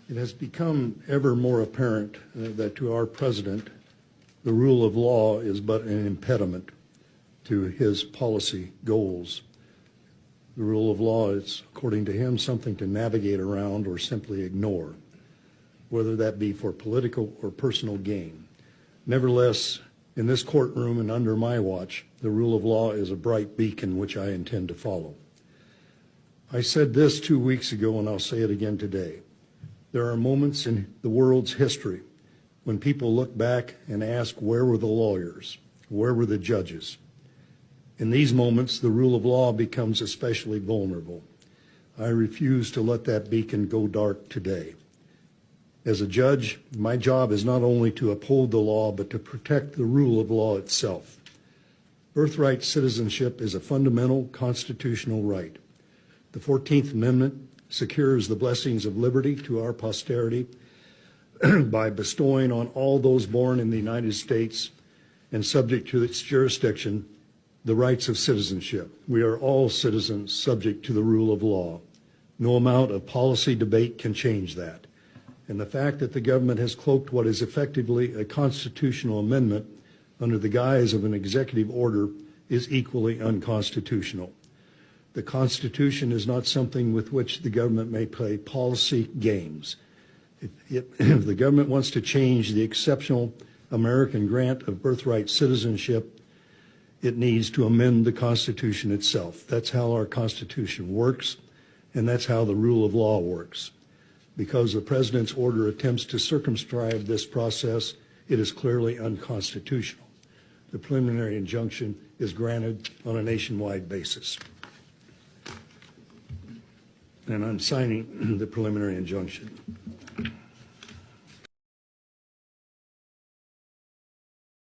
It has become ever more apparent that to our president, the rule of law is but an impediment to his policy goals. The rule of law is, according to him, something to navigate around or simply ignore, whether that be for political or personal gain. Nevertheless, in this courtroom and under my watch, the rule of law is a bright beacon which I intend to follow. I said this 2 weeks ago, and I'll say it again today. There are moments in the world's history when people look back and ask, where were the lawyers? Where were the judges? In these moments, the rule of law becomes especially vulnerable. I refuse to let that beacon go dark today. As a judge, my job is not only to uphold the law, but to protect the rule of law itself. Birthright citizenship is a fundamental constitutional right. The 14th Amendment secures the blessings of liberty to our posterity by bestowing on all those born in the United States and subject to its jurisdiction the rights of citizenship. We are all citizens subject to the rule of law. No amount of policy debate can change that. And the fact that the government has cloaked what is effectively a constitutional amendment under the guise of an executive order is equally unconstitutional. The Constitution is not something with which the government may play policy games. If the government wants to change the exceptional American grant of birthright citizenship, it needs to amend the Constitution itself. That's how our Constitution works, and that's how the rule of law works. Because the President's order attempts to circumscribe this process, it is clearly unconstitutional. The preliminary injunction is granted on a nationwide basis. And I'm signing the preliminary injunction.